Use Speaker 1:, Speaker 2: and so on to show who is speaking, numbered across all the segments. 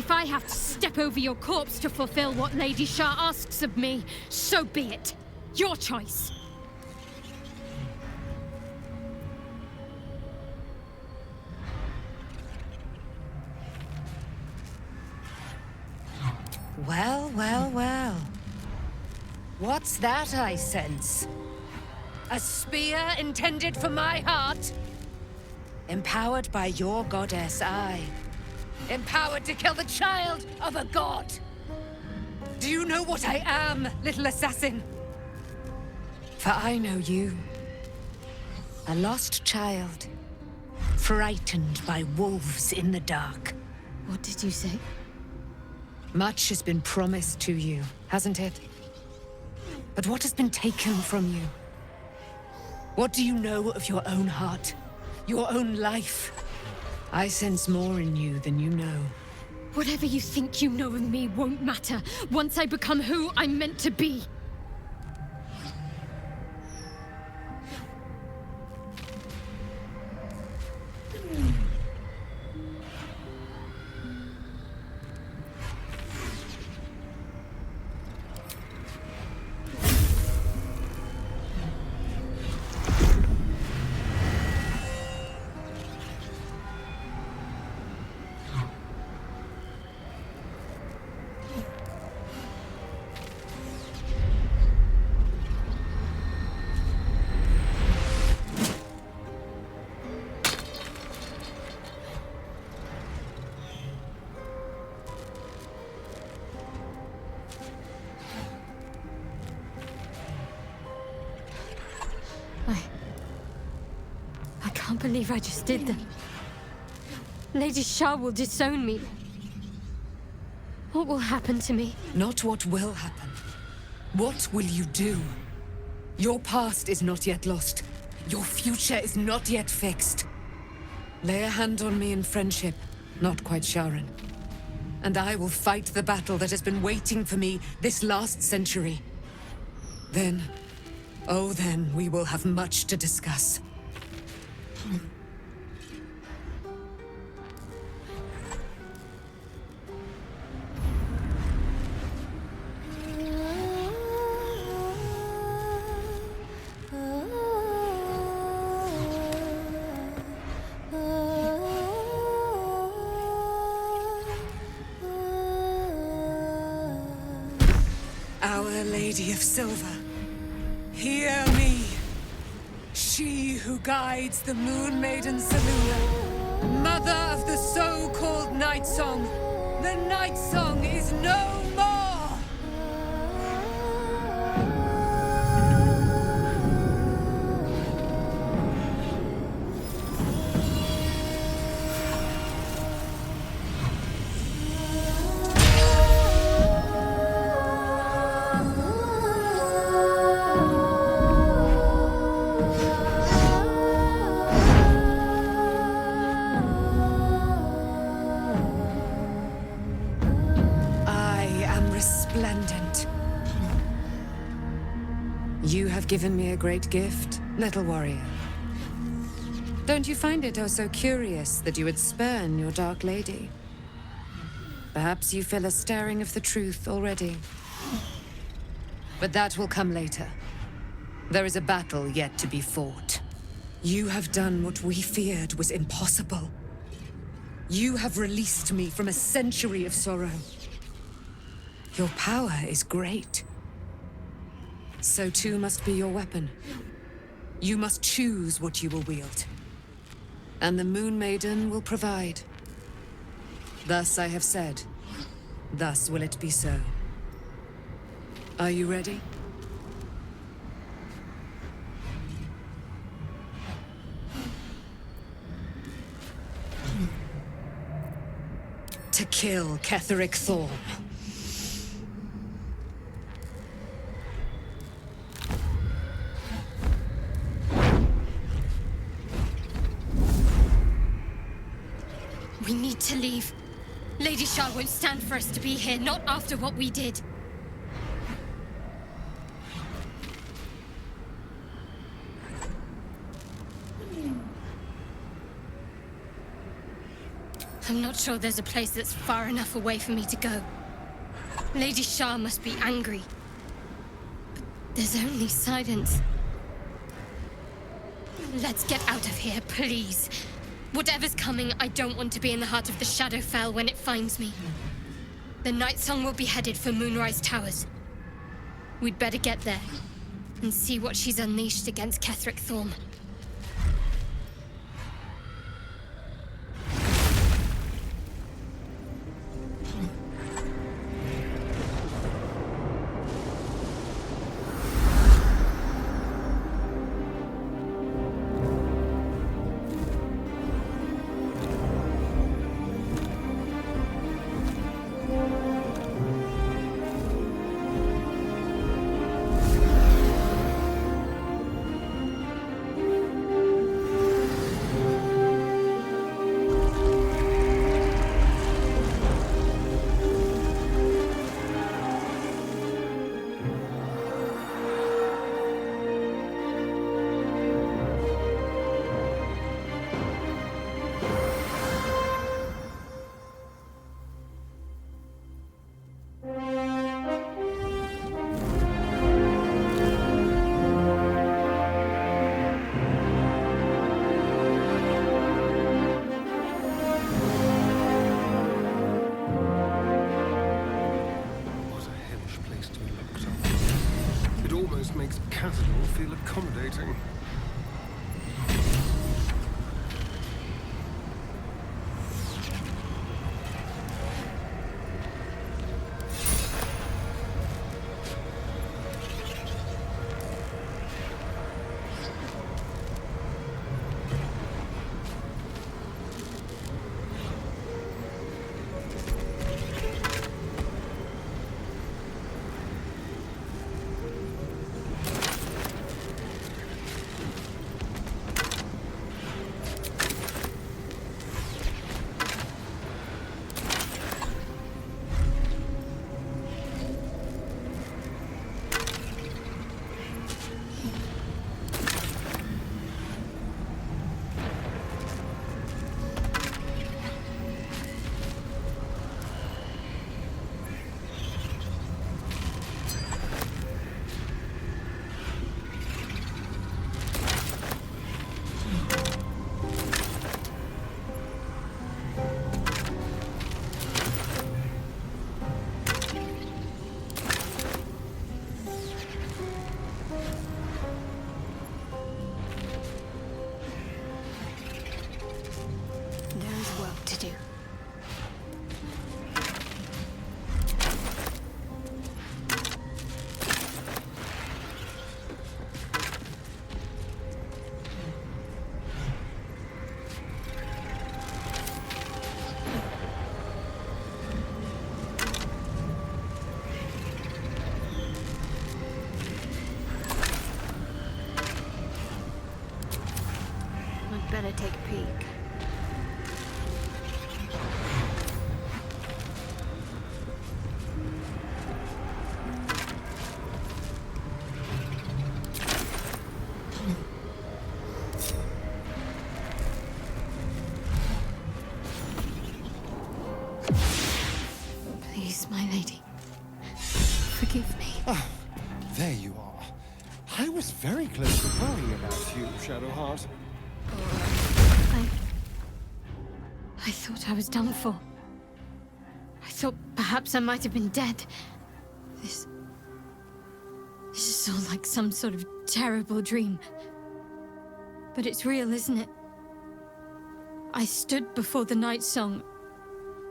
Speaker 1: If I have to step over your corpse to fulfill what Lady Shah asks of me, so be it. Your choice.
Speaker 2: Well, well, well. What's that I sense? A spear intended for my heart? Empowered by your goddess, I. Empowered to kill the child of a god! Do you know what I am, little assassin? For I know you. A lost child. Frightened by wolves in the dark.
Speaker 1: What did you say?
Speaker 2: Much has been promised to you, hasn't it? But what has been taken from you? What do you know of your own heart? Your own life? I sense more in you than you know.
Speaker 1: Whatever you think you know of me won't matter once I become who I'm meant to be. I can't believe I just did that. Lady Shah will disown me. What will happen to me?
Speaker 2: Not what will happen. What will you do? Your past is not yet lost. Your future is not yet fixed. Lay a hand on me in friendship, not quite Sharon. And I will fight the battle that has been waiting for me this last century. Then, oh then, we will have much to discuss. Our Lady of Silver, hear me. She who guides the Moon Maiden Selûne, mother of the so-called Night Song. The Night Song is no more! Resplendent. You have given me a great gift, little warrior. Don't you find it oh so curious that you would spurn your Dark Lady? Perhaps you feel a stirring of the truth already. But that will come later. There is a battle yet to be fought. You have done what we feared was impossible. You have released me from a century of sorrow. Your power is great. So too must be your weapon. You must choose what you will wield. And the Moon Maiden will provide. Thus I have said. Thus will it be so. Are you ready? To kill Ketheric Thorm.
Speaker 1: We need to leave. Lady Shah won't stand for us to be here, not after what we did. I'm not sure there's a place that's far enough away for me to go. Lady Shah must be angry. But there's only silence. Let's get out of here, please. Whatever's coming, I don't want to be in the heart of the Shadowfell when it finds me. The Night Song will be headed for Moonrise Towers. We'd better get there and see what she's unleashed against Ketheric Thorm.
Speaker 3: Makes Catador feel accommodating.
Speaker 1: Better take a peek. Please, my lady, forgive me.
Speaker 3: Ah, there you are. I was very close to worrying about you, Shadowheart.
Speaker 1: I thought I was done for. I thought perhaps I might have been dead. This is all like some sort of terrible dream. But it's real, isn't it? I stood before the Night Song.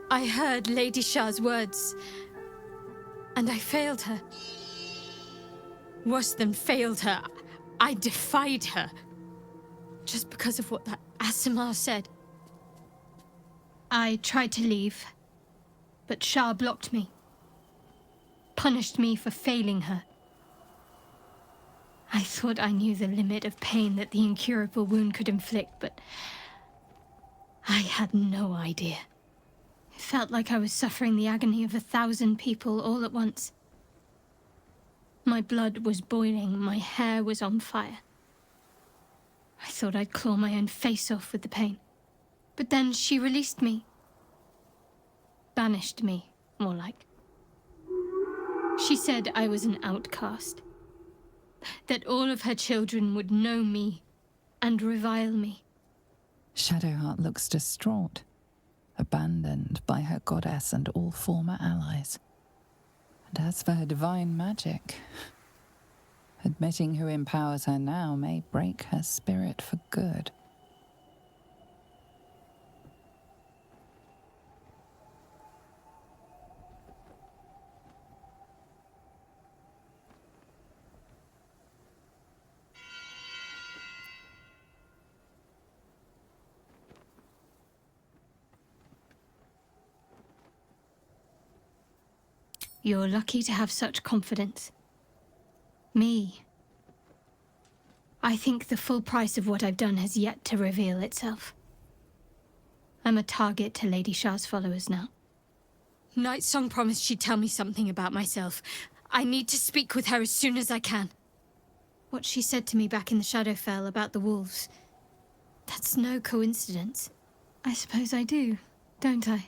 Speaker 1: I heard Lady Shah's words. And I failed her. Worse than failed her, I defied her. Just because of what that Aasimar said. I tried to leave, but Shah blocked me. Punished me for failing her. I thought I knew the limit of pain that the incurable wound could inflict, but I had no idea. It felt like I was suffering the agony of 1,000 people all at once. My blood was boiling, my hair was on fire. I thought I'd claw my own face off with the pain. But then she released me, Banished me, more like. She said I was an outcast. That all of her children would know me and revile me.
Speaker 4: Shadowheart looks distraught, abandoned by her goddess and all former allies. And as for her divine magic, admitting who empowers her now may break her spirit for good.
Speaker 1: You're lucky to have such confidence. Me. I think the full price of what I've done has yet to reveal itself. I'm a target to Lady Shah's followers now. Night Song promised she'd tell me something about myself. I need to speak with her as soon as I can. What she said to me back in the Shadowfell about the wolves, that's no coincidence. I suppose I do, don't I?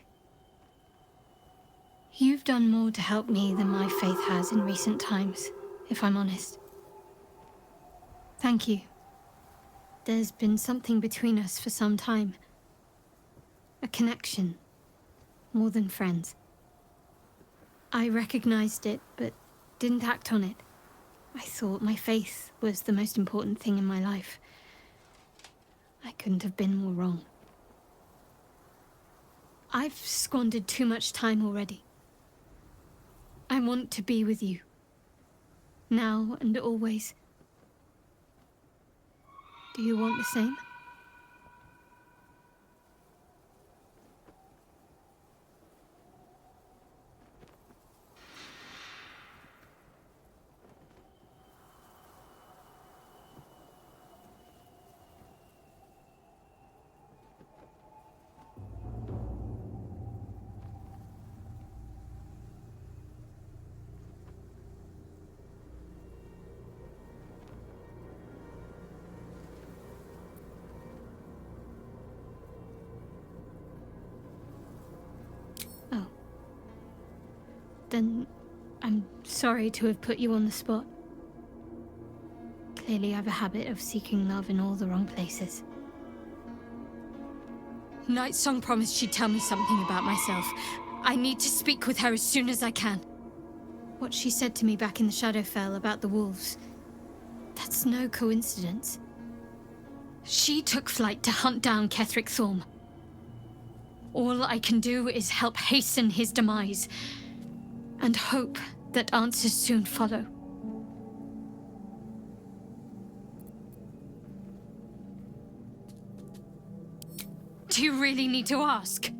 Speaker 1: You've done more to help me than my faith has in recent times, if I'm honest. Thank you. There's been something between us for some time. A connection, more than friends. I recognized it, but didn't act on it. I thought my faith was the most important thing in my life. I couldn't have been more wrong. I've squandered too much time already. I want to be with you. Now and always. Do you want the same? Oh. Then I'm sorry to have put you on the spot. Clearly I have a habit of seeking love in all the wrong places. Night Song promised she'd tell me something about myself. I need to speak with her as soon as I can. What she said to me back in the Shadowfell about the wolves, that's no coincidence. She took flight to hunt down Ketheric Thorm. All I can do is help hasten his demise, and hope that answers soon follow. Do you really need to ask?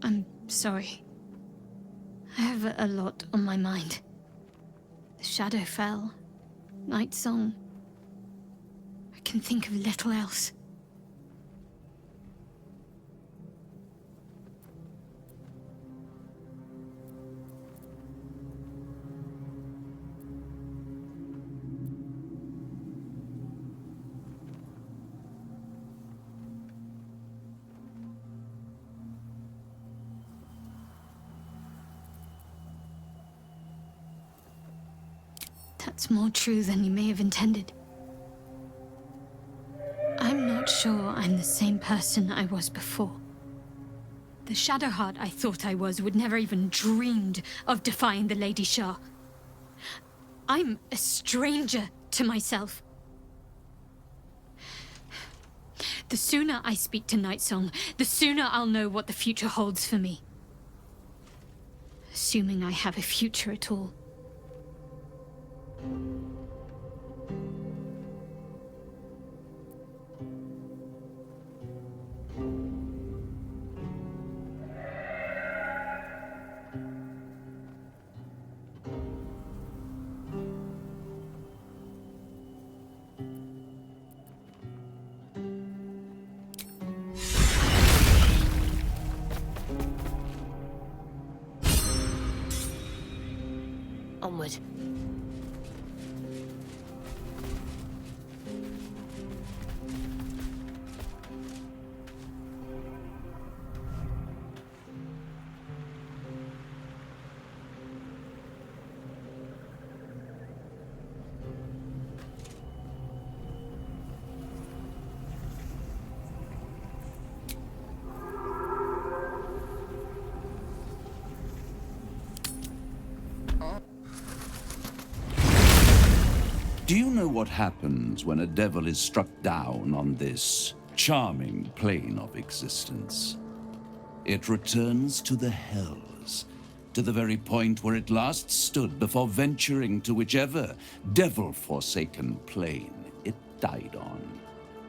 Speaker 1: I'm sorry. I have a lot on my mind. The Shadowfell, Night Song. I can think of little else. That's more true than you may have intended. I'm not sure I'm the same person I was before. The Shadowheart I thought I was would never even dreamed of defying the Lady Shah. I'm a stranger to myself. The sooner I speak to Night Song, the sooner I'll know what the future holds for me. Assuming I have a future at all.
Speaker 5: Onward. Do you know what happens when a devil is struck down on this charming plane of existence? It returns to the hells, to the very point where it last stood before venturing to whichever devil-forsaken plane it died on.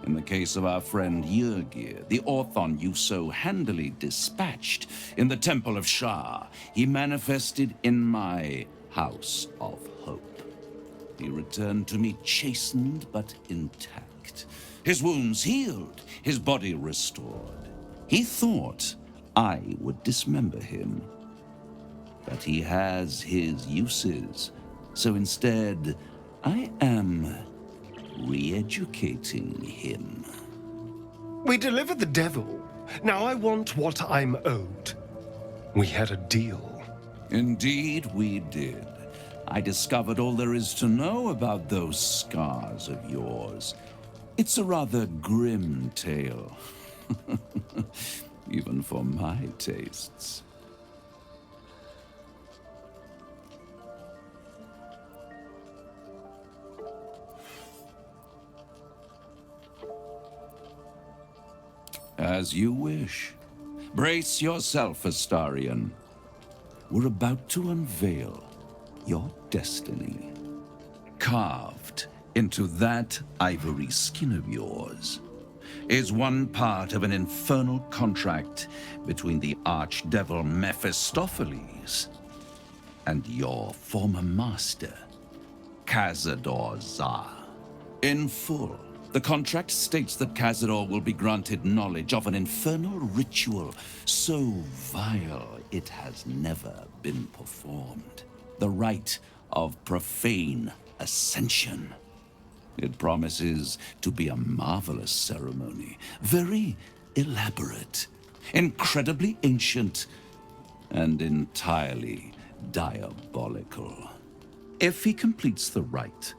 Speaker 5: In the case of our friend Yrgir, the Orthon you so handily dispatched in the Temple of Shah, he manifested in my House of Hope. He returned to me chastened but intact, his wounds healed, his body restored. He thought I would dismember him, but he has his uses, so instead I am re-educating him.
Speaker 3: We delivered the devil. Now I want what I'm owed. We had a deal.
Speaker 5: Indeed we did. I discovered all there is to know about those scars of yours. It's a rather grim tale, even for my tastes. As you wish. Brace yourself, Astarion. We're about to unveil your destiny. Carved into that ivory skin of yours is one part of an infernal contract between the archdevil Mephistopheles and your former master, Cazador Za. In full, the contract states that Cazador will be granted knowledge of an infernal ritual so vile it has never been performed. The rite of profane ascension. It promises to be a marvelous ceremony, very elaborate, incredibly ancient, and entirely diabolical. If he completes the rite,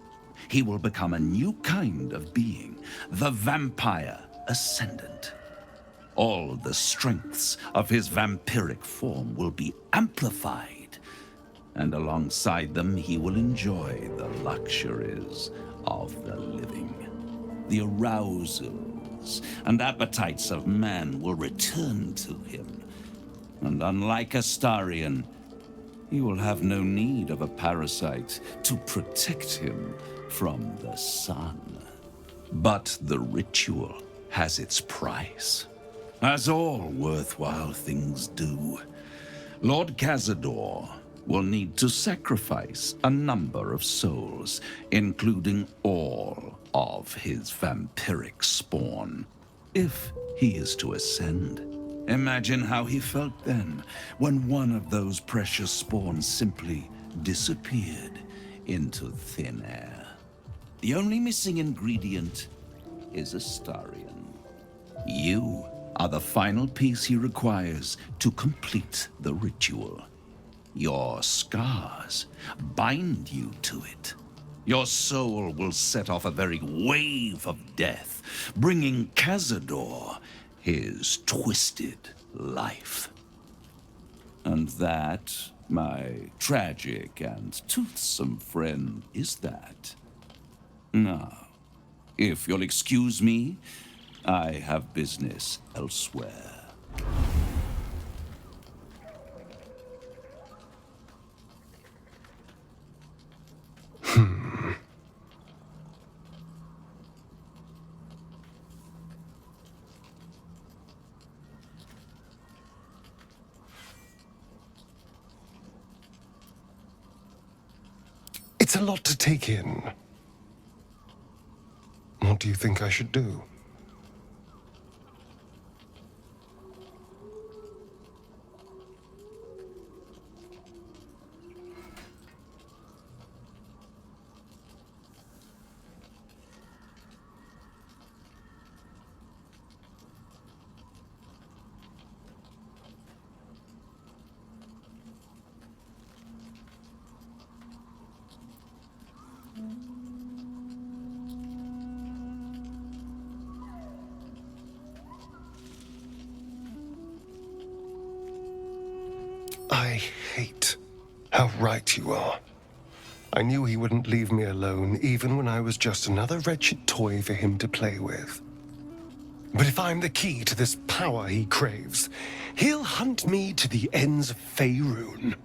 Speaker 5: he will become a new kind of being, the Vampire Ascendant. All the strengths of his vampiric form will be amplified, and alongside them he will enjoy the luxuries of the living. The arousals and appetites of man will return to him, and unlike Astarion, he will have no need of a parasite to protect him from the sun. But the ritual has its price, as all worthwhile things do. Lord Cazador will need to sacrifice a number of souls, including all of his vampiric spawn, if he is to ascend. Imagine how he felt then, when one of those precious spawns simply disappeared into thin air. The only missing ingredient is Astarion. You are the final piece he requires to complete the ritual. Your scars bind you to it. Your soul will set off a very wave of death, bringing Cazador his twisted life. And that, my tragic and toothsome friend, is that. Now, if you'll excuse me, I have business elsewhere.
Speaker 3: It's a lot to take in. What do you think I should do? I hate how right you are. I knew he wouldn't leave me alone, even when I was just another wretched toy for him to play with. But if I'm the key to this power he craves, he'll hunt me to the ends of Faerun.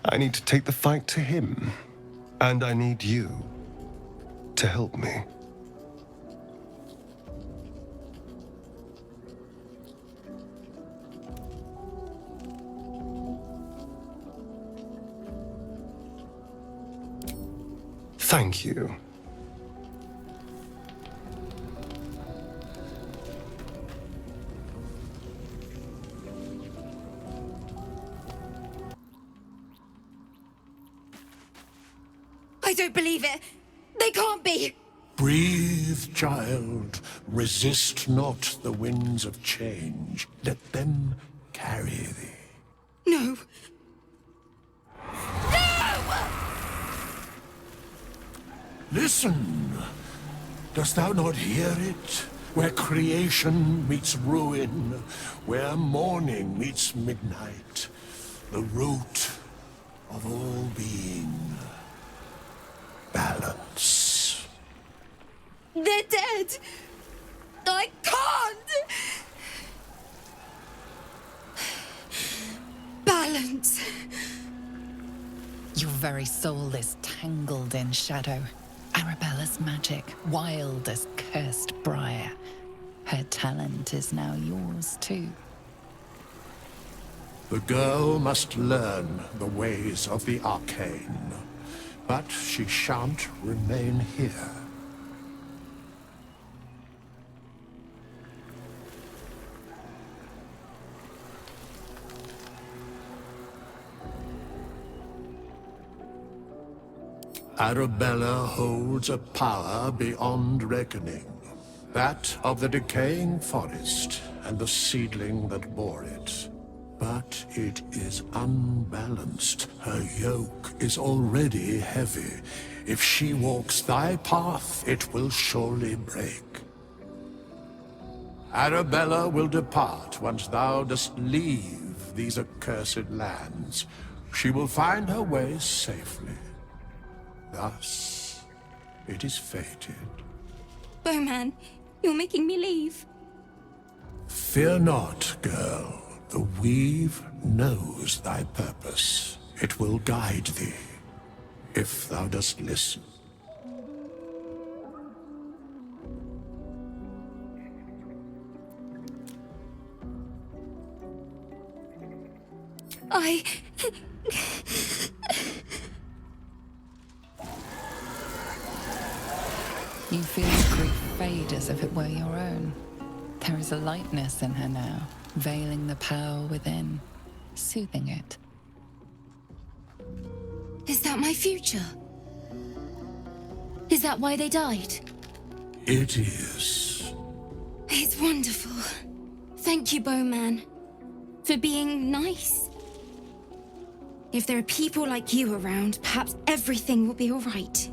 Speaker 3: I need to take the fight to him, and I need you to help me. Thank you.
Speaker 6: I don't believe it. They can't be.
Speaker 7: Breathe, child. Resist not the winds of change. Let them carry thee.
Speaker 6: No.
Speaker 7: Listen. Dost thou not hear it? Where creation meets ruin, where morning meets midnight, the root of all being. Balance.
Speaker 6: They're dead. I can't. Balance.
Speaker 4: Your very soul is tangled in shadow. Arabella's magic, wild as cursed briar. Her talent is now yours too.
Speaker 7: The girl must learn the ways of the arcane, but she shan't remain here. Arabella holds a power beyond reckoning, that of the decaying forest and the seedling that bore it. But it is unbalanced. Her yoke is already heavy. If she walks thy path, it will surely break. Arabella will depart once thou dost leave these accursed lands. She will find her way safely. Thus, it is fated.
Speaker 6: Bowman, you're making me leave.
Speaker 7: Fear not, girl. The weave knows thy purpose. It will guide thee, if thou dost listen.
Speaker 4: You feel the grief fade as if it were your own. There is a lightness in her now, veiling the power within, soothing it.
Speaker 6: Is that my future? Is that why they died?
Speaker 7: It is.
Speaker 6: It's wonderful. Thank you, Bowman, for being nice. If there are people like you around, perhaps everything will be all right.